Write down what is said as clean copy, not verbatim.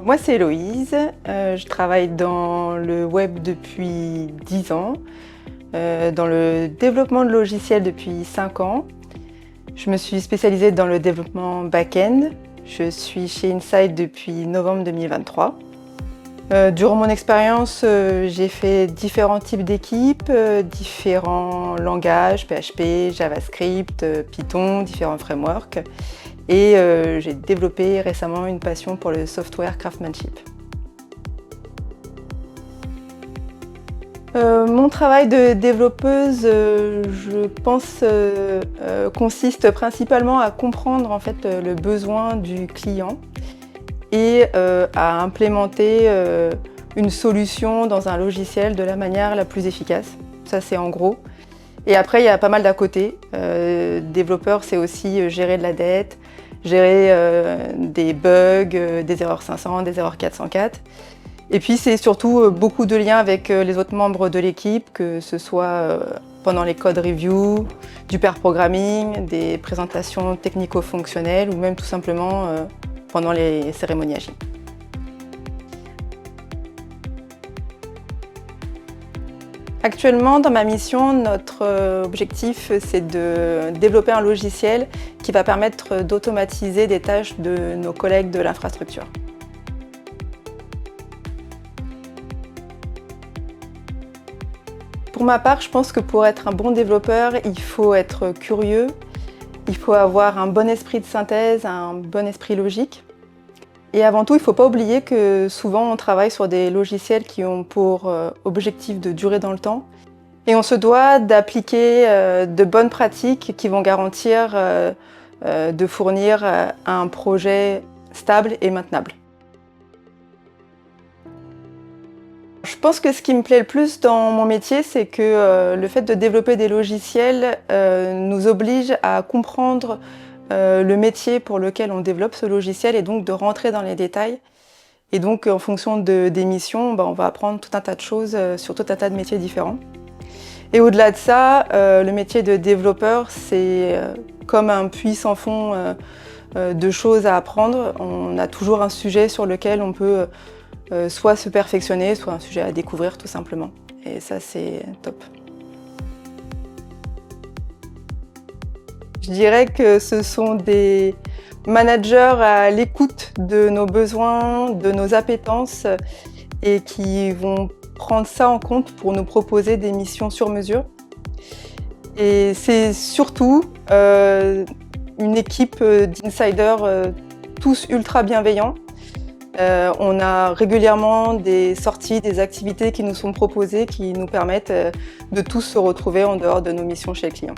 Moi, c'est Héloïse. Je travaille dans le web depuis 10 ans, dans le développement de logiciels depuis 5 ans. Je me suis spécialisée dans le développement back-end. Je suis chez Insight depuis novembre 2023. Durant mon expérience, j'ai fait différents types d'équipes, différents langages, PHP, JavaScript, Python, différents frameworks. Et j'ai développé récemment une passion pour le software craftsmanship. Mon travail de développeuse, je pense, consiste principalement à comprendre en fait, le besoin du client et à implémenter une solution dans un logiciel de la manière la plus efficace. Ça, c'est en gros. Et après, il y a pas mal d'à côté. Développeur, c'est aussi gérer de la dette, gérer des bugs, des erreurs 500, des erreurs 404. Et puis, c'est surtout beaucoup de liens avec les autres membres de l'équipe, que ce soit pendant les code reviews, du pair programming, des présentations technico-fonctionnelles ou même tout simplement pendant les cérémonies agiles. Actuellement, dans ma mission, notre objectif, c'est de développer un logiciel qui va permettre d'automatiser des tâches de nos collègues de l'infrastructure. Pour ma part, je pense que pour être un bon développeur, il faut être curieux, il faut avoir un bon esprit de synthèse, un bon esprit logique. Et avant tout, il ne faut pas oublier que souvent on travaille sur des logiciels qui ont pour objectif de durer dans le temps. Et on se doit d'appliquer de bonnes pratiques qui vont garantir de fournir un projet stable et maintenable. Je pense que ce qui me plaît le plus dans mon métier, c'est que le fait de développer des logiciels nous oblige à comprendre le métier pour lequel on développe ce logiciel et donc de rentrer dans les détails. Et donc en fonction des missions, on va apprendre tout un tas de choses sur tout un tas de métiers différents. Et au-delà de ça, le métier de développeur, c'est comme un puits sans fond de choses à apprendre. On a toujours un sujet sur lequel on peut soit se perfectionner, soit un sujet à découvrir tout simplement. Et ça, c'est top. Je dirais que ce sont des managers à l'écoute de nos besoins, de nos appétences et qui vont prendre ça en compte pour nous proposer des missions sur mesure. Et c'est surtout une équipe d'insiders tous ultra bienveillants. On a régulièrement des sorties, des activités qui nous sont proposées qui nous permettent de tous se retrouver en dehors de nos missions chez le client.